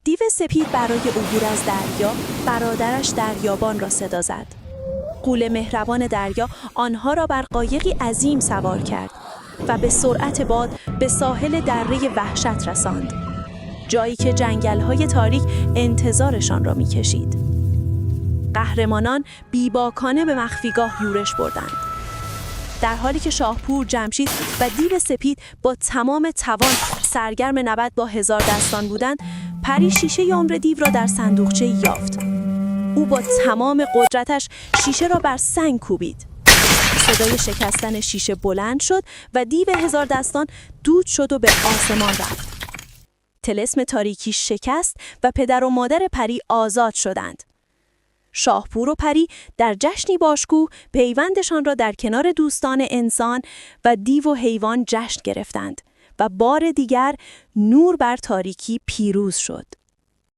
دیو سپید برای عبور از دریا برادرش دریابان را صدا زد. غول مهربان دریا آنها را بر قایقی عظیم سوار کرد و به سرعت باد به ساحل دره وحشت رساند، جایی که جنگل‌های تاریک انتظارشان را می‌کشید. قهرمانان بیباکانه به مخفیگاه یورش بردند. در حالی که شاهپور، جمشید و دیو سپید با تمام توان سرگرم نبرد با هزاردستان بودند، پری شیشه عمر دیو را در صندوقچه یافت. او با تمام قدرتش شیشه را بر سنگ کوبید. صدای شکستن شیشه بلند شد و دیو هزاردستان دود شد و به آسمان رفت. طلسم تاریکی شکست و پدر و مادر پری آزاد شدند. شاهپور و پری در جشنی باشکوه پیوندشان را در کنار دوستان انسان و دیو و حیوان جشن گرفتند و بار دیگر نور بر تاریکی پیروز شد.